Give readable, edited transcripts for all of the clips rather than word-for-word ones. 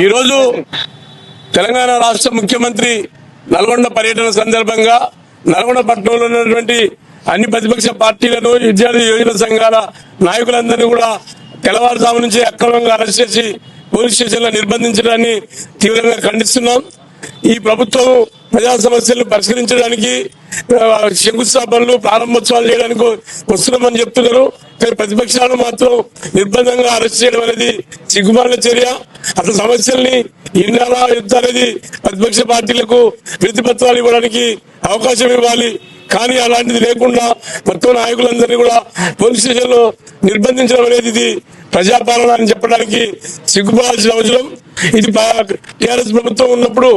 ఈరోజు తెలంగాణ రాష్ట్ర ముఖ్యమంత్రి నల్గొండ పర్యటన సందర్భంగా నల్గొండ పట్టణంలో ఉన్నటువంటి అన్ని ప్రతిపక్ష పార్టీలను విద్యార్థి యువజన సంఘాల నాయకులందరినీ కూడా తెల్లవారుజాము నుంచి అక్రమంగా అరెస్ట్ చేసి పోలీస్ స్టేషన్ లో నిర్బంధించడాన్ని తీవ్రంగా ఖండిస్తున్నాం. ఈ ప్రభుత్వం ప్రజా సమస్యలను పరిష్కరించడానికి శంకుస్థాపనలు ప్రారంభోత్సవాలు చేయడానికి వస్తున్నామని చెప్తున్నారు. కానీ ప్రతిపక్షాలు మాత్రం నిర్బంధంగా అరెస్ట్ చేయడం అనేది సిగ్గుమాలిన చర్య. అసలు సమస్యల్ని ఇన్నారా యుద్ధ అనేది ప్రతిపక్ష పార్టీలకు వినతిపత్రాలు ఇవ్వడానికి అవకాశం ఇవ్వాలి. కానీ అలాంటిది లేకుండా మొత్తం నాయకులందరినీ కూడా పోలీస్ స్టేషన్ లో నిర్బంధించడం అనేది ఇది ప్రజాపాలన అని చెప్పడానికి సిగ్గుపడాల్సిన అవసరం. ఇది టీఆర్ఎస్ ప్రభుత్వం ఉన్నప్పుడు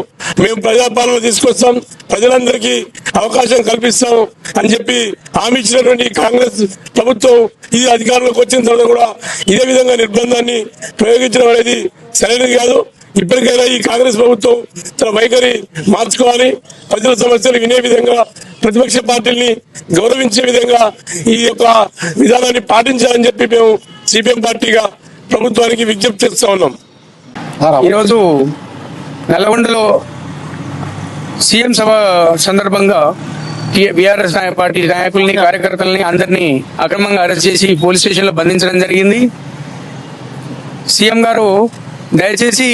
మేము ప్రజాపాలన తీసుకొస్తాం, ప్రజలందరికీ అవకాశం కల్పిస్తాం అని చెప్పి హామీ ఇచ్చినటువంటి కాంగ్రెస్ ప్రభుత్వం ఇది అధికారంలోకి వచ్చిన తర్వాత కూడా ఇదే విధంగా నిర్బంధాన్ని ప్రయోగించడం అనేది సరైనది కాదు. ఇప్పటికైనా ఈ కాంగ్రెస్ ప్రభుత్వం తన వైఖరి మార్చుకోవాలి. ప్రజల సమస్యలు వినే విధంగా, ప్రతిపక్ష పార్టీల్ని గౌరవించే విధంగా ఈ యొక్క విధానాన్ని పాటించాలని చెప్పి మేము సిపిఎం పార్టీగా ప్రభుత్వానికి విజ్ఞప్తి చేస్తా ఉన్నాం. ఈరోజు నల్లగొండలో సీఎం సభ సందర్భంగా బీఆర్ఎస్ పార్టీ నాయకుల్ని, కార్యకర్తలని అందరినీ అక్రమంగా అరెస్ట్ చేసి పోలీస్ స్టేషన్ లో బంధించడం జరిగింది. సీఎం గారు దయచేసి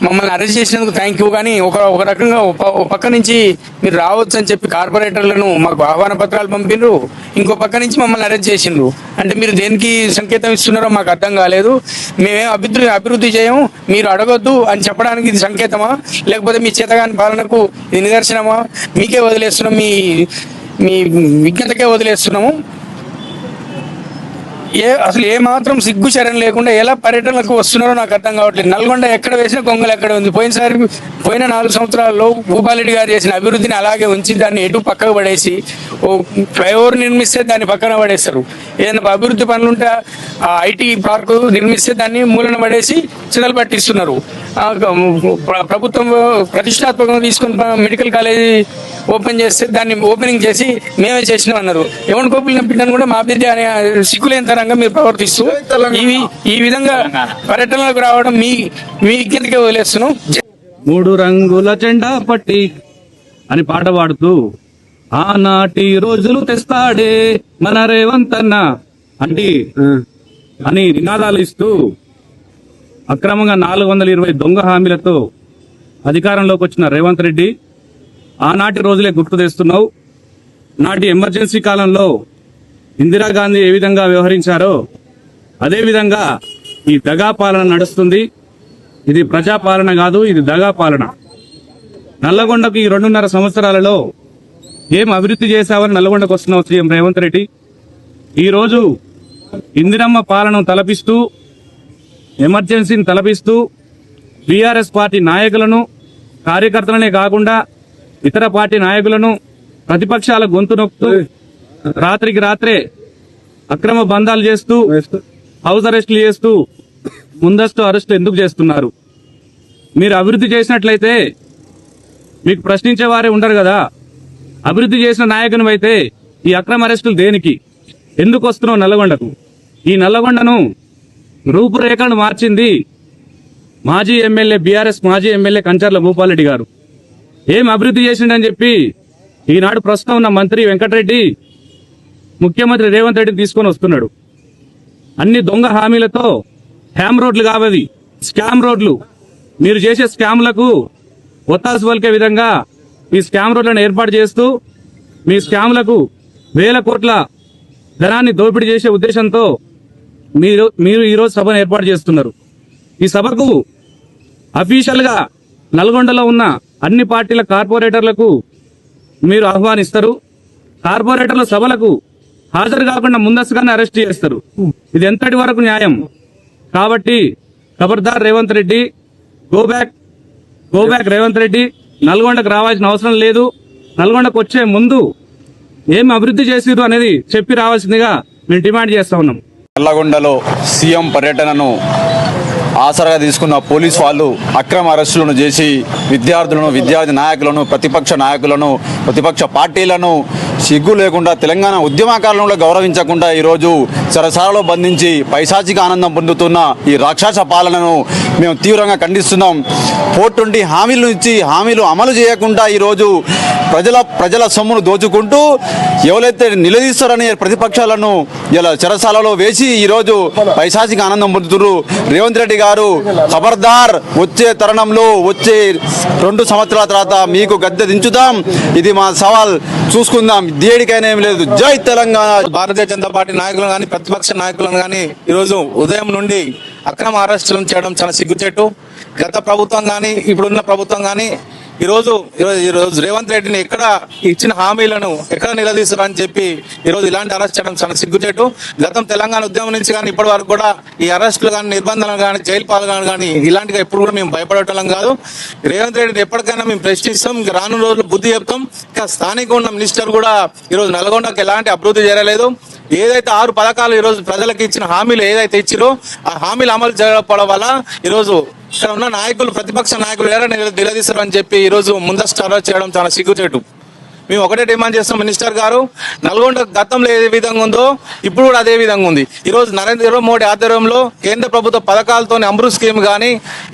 మమ్మల్ని అరెస్ట్ చేసినందుకు థ్యాంక్ యూ, కానీ ఒక రకంగా ఒక పక్క నుంచి మీరు రావచ్చు అని చెప్పి కార్పొరేటర్లను మాకు ఆహ్వాన పత్రాలు పంపిండ్రు, ఇంకో పక్క నుంచి మమ్మల్ని అరెస్ట్ చేసిండ్రు. అంటే మీరు దేనికి సంకేతం ఇస్తున్నారో మాకు అర్థం కాలేదు. మేమేం అభివృద్ధి చేయము, మీరు అడగొద్దు అని చెప్పడానికి ఇది సంకేతమా, లేకపోతే మీ చేతగాని పాలనకు ఇది నిదర్శనమా? మీకే వదిలేస్తున్నాం, మీ విజ్ఞతకే వదిలేస్తున్నాము. అసలు ఏ మాత్రం సిగ్గు చర్యలు లేకుండా ఎలా పర్యటనలకు వస్తున్నారో నాకు అర్థం కావట్లేదు. నల్గొండ ఎక్కడ వేసినా కొంగలు ఎక్కడ ఉంది. పోయిన 4 సంవత్సరాల్లో భూపాలరెడ్డి గారు చేసిన అభివృద్ధిని అలాగే ఉంచి దాన్ని ఎటు పక్కకు పడేసి ఓ ఫ్లైఓవర్ నిర్మిస్తే దాన్ని పక్కన పడేస్తారు. ఏదైనా అభివృద్ధి పనులుంటే ఆ ఐటీ పార్కు నిర్మిస్తే దాన్ని మూలన పడేసి చిదలు పట్టిస్తున్నారు. ప్రభుత్వం ప్రతిష్టాత్మకంగా తీసుకుని మెడికల్ కాలేజీ ఓపెన్ చేస్తే దాన్ని ఓపెనింగ్ చేసి మేమే చేసినాం అన్నారు. ఎవరి కోపిలిన బిడ్డను కూడా మా బిడ్డ అనే సిగ్గులేని తరంగా మీరు ప్రవర్తిస్తూ ఈ విధంగా పర్యటనలకు రావడం మీ విజ్ఞతకే వదిలేస్తున్నాం. 3 రంగుల జెండా పట్టి అని పాట పాడుతూ ఆనాటి రోజులు తెస్తాడే మన రేవంత్ అన్న అంటే అని నినాదాలు ఇస్తూ అక్రమంగా 420 దొంగ హామీలతో అధికారంలోకి వచ్చిన రేవంత్ రెడ్డి ఆనాటి రోజులే గుర్తు తెస్తున్నావు. నాటి ఎమర్జెన్సీ కాలంలో ఇందిరాగాంధీ ఏ విధంగా వ్యవహరించారో అదే విధంగా ఈ దగా పాలన నడుస్తుంది. ఇది ప్రజాపాలన కాదు, ఇది దగా పాలన. నల్లగొండకు ఈ 2.5 సంవత్సరాలలో ఏం అభివృద్ధి చేశావని నల్లగొండకు వస్తున్నావు సీఎం రేవంత్ రెడ్డి. ఈరోజు ఇందిరమ్మ పాలనను తలపిస్తూ, ఎమర్జెన్సీని తలపిస్తూ బీఆర్ఎస్ పార్టీ నాయకులను, కార్యకర్తలనే కాకుండా ఇతర పార్టీ నాయకులను ప్రతిపక్షాల గొంతు నొక్కుతూ రాత్రికి రాత్రే అక్రమ బంధాలు చేస్తూ, హౌస్ అరెస్టులు చేస్తూ ముందస్తు అరెస్టులు ఎందుకు చేస్తున్నారు? మీరు అభివృద్ధి చేసినట్లయితే మీకు ప్రశ్నించే వారే ఉండరు కదా. అభివృద్ధి చేసిన నాయకుని అయితే ఈ అక్రమ అరెస్టులు దేనికి? ఎందుకు వస్తున్నావు నల్లగొండకు? ఈ నల్లగొండను రూపురేఖలను మార్చింది మాజీ ఎమ్మెల్యే, బీఆర్ఎస్ మాజీ ఎమ్మెల్యే కంచర్ల భూపాలరెడ్డి గారు. ఏం అభివృద్ధి చేసిండని చెప్పి ఈనాడు ప్రస్తుతం ఉన్న మంత్రి వెంకటరెడ్డి ముఖ్యమంత్రి రేవంత్ రెడ్డిని తీసుకొని వస్తున్నాడు. అన్ని దొంగ హామీలతో హ్యామ్ రోడ్లు కావవి, స్కామ్ రోడ్లు. మీరు చేసే స్కామ్లకు ఒత్తాసు పలికే విధంగా ఈ స్కామ్ రోడ్లను ఏర్పాటు చేస్తూ మీ స్కామ్లకు 1000 కోట్ల ధనాన్ని దోపిడీ చేసే ఉద్దేశంతో మీరు ఈరోజు సభను ఏర్పాటు చేస్తున్నారు. ఈ సభకు అఫీషియల్ గా నల్గొండలో ఉన్న అన్ని పార్టీల కార్పొరేటర్లకు మీరు ఆహ్వానిస్తారు. కార్పొరేటర్ల సభలకు హాజరు కాకుండా ముందస్తుగానే అరెస్ట్ చేస్తారు. ఇది ఎంతటి వరకు న్యాయం? కాబట్టి ఖబర్దార్ రేవంత్ రెడ్డి, గో బ్యాక్ రేవంత్ రెడ్డి. నల్గొండకు రావాల్సిన అవసరం లేదు. నల్గొండకు వచ్చే ముందు ఏం అభివృద్ధి చేసిరు అనేది చెప్పి రావాల్సిందిగా మేము డిమాండ్ చేస్తా ఉన్నాం. నల్లగొండలో సీఎం పర్యటనను ఆసరాగా తీసుకున్న పోలీసు వాళ్ళు అక్రమ అరెస్టులను చేసి విద్యార్థులను, విద్యార్థి నాయకులను, ప్రతిపక్ష నాయకులను, ప్రతిపక్ష పార్టీలను సిగ్గు లేకుండా తెలంగాణ ఉద్యమకారులను కూడా గౌరవించకుండా ఈరోజు చెరసాలలో బంధించి పైశాచిక ఆనందం పొందుతున్న ఈ రాక్షస పాలనను మేము తీవ్రంగా ఖండిస్తున్నాం. 420 హామీలు ఇచ్చి హామీలు అమలు చేయకుండా ఈరోజు ప్రజల సొమ్మును దోచుకుంటూ ఎవరైతే నిలదీస్తారని ప్రతిపక్షాలను ఇలా చెరసాలలో వేసి ఈరోజు పైశాచిక ఆనందం పొందుతున్నారు. రేవంత్ రెడ్డి గారు ఖబర్దార్, వచ్చే తరుణంలో వచ్చే 2 సంవత్సరాల తర్వాత మీకు గద్దె దించుదాం. ఇది మా సవాల్, చూసుకుందాం. దేడికైనా ఏం లేదు. జై తెలంగాణ. భారతీయ జనతా పార్టీ నాయకులను కానీ ప్రతిపక్ష నాయకులను కానీ ఈరోజు ఉదయం నుండి అక్రమ అరెస్టులను చేయడం చాలా సిగ్గుచేటు. గత ప్రభుత్వం కానీ ఇప్పుడున్న ప్రభుత్వం కానీ ఈరోజు రేవంత్ రెడ్డిని ఎక్కడ ఇచ్చిన హామీలను ఎక్కడ నిలదీస్తారని చెప్పి ఈరోజు ఇలాంటి అరెస్ట్ చేయడం చాలా సిగ్గుచేటు. గతం తెలంగాణ ఉద్యమం నుంచి కానీ ఇప్పటి వరకు కూడా ఈ అరెస్టులు కానీ నిర్బంధనలు కానీ జైలు పాల్గొనలు కానీ ఇలాంటిగా ఎప్పుడు కూడా మేము భయపడటం కాదు. రేవంత్ రెడ్డిని ఎప్పటికైనా మేము ప్రశ్నిస్తాం. ఇంకా రానున్న రోజులు బుద్ధి చెప్తాం. ఇంకా స్థానిక ఉన్న మినిస్టర్ కూడా ఈరోజు నల్గొండకు ఎలాంటి అభివృద్ధి జరగలేదు. ఏదైతే 6 పథకాలు ఈరోజు ప్రజలకు ఇచ్చిన హామీలు ఏదైతే ఇచ్చిరో ఆ హామీలు అమలు జరగకపోవడం వల్ల ఈరోజు ఇక్కడ ఉన్న నాయకులు ప్రతిపక్ష నాయకులు ఎలా నిలదీస్తారు అని చెప్పి ఈరోజు ముందస్తు అరెస్ట్ చేయడం చాలా సిగ్గుచేటు. మేము ఒకటే డిమాండ్ చేస్తాం, మినిస్టర్ గారు, నల్గొండ గతంలో ఏ విధంగా ఉందో ఇప్పుడు కూడా అదే విధంగా ఉంది. ఈరోజు నరేంద్ర మోడీ ఆధ్వర్యంలో కేంద్ర ప్రభుత్వ పథకాలతో అమృత్ స్కీమ్ కానీ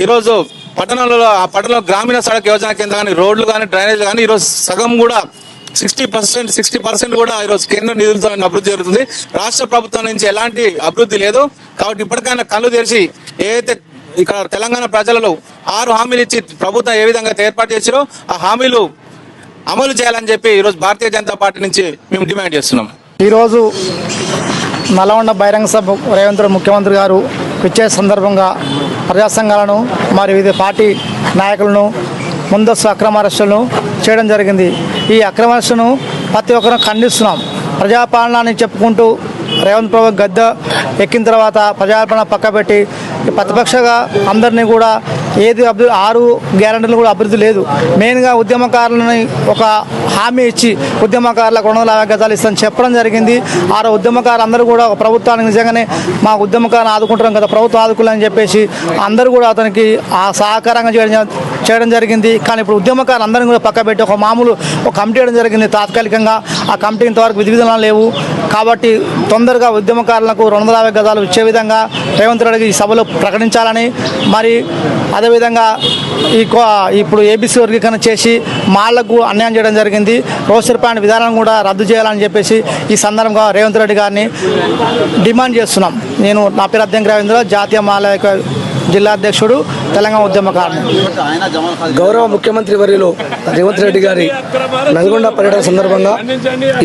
ఈరోజు పట్టణంలో గ్రామీణ సడక్ యోజన కింద కానీ రోడ్లు కానీ డ్రైనేజ్ కానీ ఈరోజు సగం కూడా 60% కూడా ఈరోజు కేంద్ర నిధులతో అభివృద్ధి జరుగుతుంది. రాష్ట్ర ప్రభుత్వం నుంచి ఎలాంటి అభివృద్ధి లేదు. కాబట్టి ఇప్పటికైనా కళ్ళు తెరిచి ఏదైతే ఇక్కడ తెలంగాణ ప్రజలలో 6 హామీలు ఇచ్చి ప్రభుత్వం ఏ విధంగా ఏర్పాటు చేసారో ఆ హామీలు అమలు చేయాలని చెప్పి ఈరోజు భారతీయ జనతా పార్టీ నుంచి మేము డిమాండ్ చేస్తున్నాం. ఈరోజు నల్గొండ బహిరంగ సభ రేవంత్ ముఖ్యమంత్రి గారు ఇచ్చే సందర్భంగా ప్రజా సంఘాలను మరియు వివిధ పార్టీ నాయకులను ముందస్తు అక్రమ అరెస్టులను చేయడం జరిగింది. ఈ అక్రమ అరెస్టును ప్రతి ఒక్కరూ ఖండిస్తున్నాం. ప్రజాపాలన అని చెప్పుకుంటూ రేవంత్ ప్రభు గద్దె ఎక్కిన తర్వాత ప్రజాపాలన పక్కబెట్టి ప్రతిపక్షంగా అందరినీ కూడా ఏది 6 గ్యారెంటీలు కూడా అభివృద్ధి లేదు. మెయిన్గా ఉద్యమకారులని ఒక హామీ ఇచ్చి ఉద్యమకారులకు 250 గజాలు ఇస్తామని చెప్పడం జరిగింది. ఉద్యమకారులు అందరూ కూడా ప్రభుత్వానికి నిజంగానే మా ఉద్యమకారులను ఆదుకుంటాం కదా, ప్రభుత్వం ఆదుకోవాలని చెప్పేసి అందరూ కూడా అతనికి ఆ సహకారంగా చేయడం జరిగింది. కానీ ఇప్పుడు ఉద్యమకారులు అందరినీ కూడా పక్కబెట్టి ఒక కమిటీ వేయడం జరిగింది తాత్కాలికంగా. ఆ కమిటీ ఇంతవరకు విధి విధానాలు లేవు. కాబట్టి తొందరగా ఉద్యమకారులకు 250 గజాలు ఇచ్చే విధంగా రేవంత్ రెడ్డి ఈ సభలో ప్రకటించాలని, మరి అదేవిధంగా ఇప్పుడు ఏబీసీ వర్గీకరణ చేసి మాళ్లకు అన్యాయం చేయడం జరిగింది. రోస్టర్ పాయింట్ విధానం కూడా రద్దు చేయాలని చెప్పేసి ఈ సందర్భంగా రేవంత్ రెడ్డి గారిని డిమాండ్ చేస్తున్నాం. నా పేరు అద్దెంకి రవీంద్ర, జాతీయ మాల జిల్లా అధ్యక్షుడు, తెలంగాణ ఉద్యమకారుడు. గౌరవ ముఖ్యమంత్రి వర్యులు రేవంత్ రెడ్డి గారి నల్గొండ పర్యటన సందర్భంగా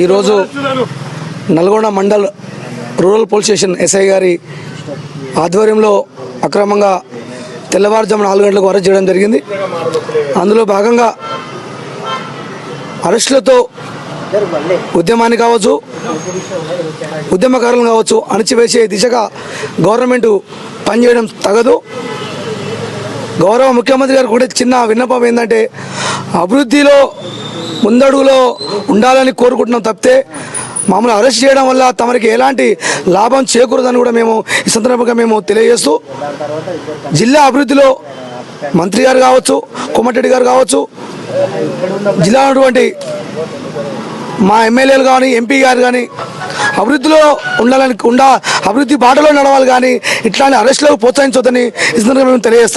ఈరోజు Nalgonda mandal rural police station SI గారి ఆధ్వర్యంలో అక్రమంగా తెల్లవారుజామున 4 గంటలకు అరెస్ట్ చేయడం జరిగింది. అందులో భాగంగా అరెస్టులతో ఉద్యమాన్ని కావచ్చు, ఉద్యమకారులను కావచ్చు అణచివేసే దిశగా గవర్నమెంట్ పనిచేయడం తగదు. గౌరవ ముఖ్యమంత్రి గారు కూడా చిన్న విన్నపం ఏంటంటే, అభివృద్ధిలో ముందడుగులో ఉండాలని కోరుకుంటున్నాం తప్పితే మామూలు అరెస్ట్ చేయడం వల్ల తమరికి ఎలాంటి లాభం చేకూరదని కూడా మేము ఈ సందర్భంగా తెలియజేస్తూ, జిల్లా అభివృద్ధిలో మంత్రి గారు కావచ్చు, కోమటిరెడ్డి గారు కావచ్చు, జిల్లా ఉన్నటువంటి మా ఎమ్మెల్యేలు కానీ ఎంపీ గారు కానీ అభివృద్ధిలో అభివృద్ధి బాటలో నడవాలి కానీ ఇట్లాంటి అరెస్టులకు ప్రోత్సహించొద్దని ఈ సందర్భంగా మేము తెలియజేస్తాం.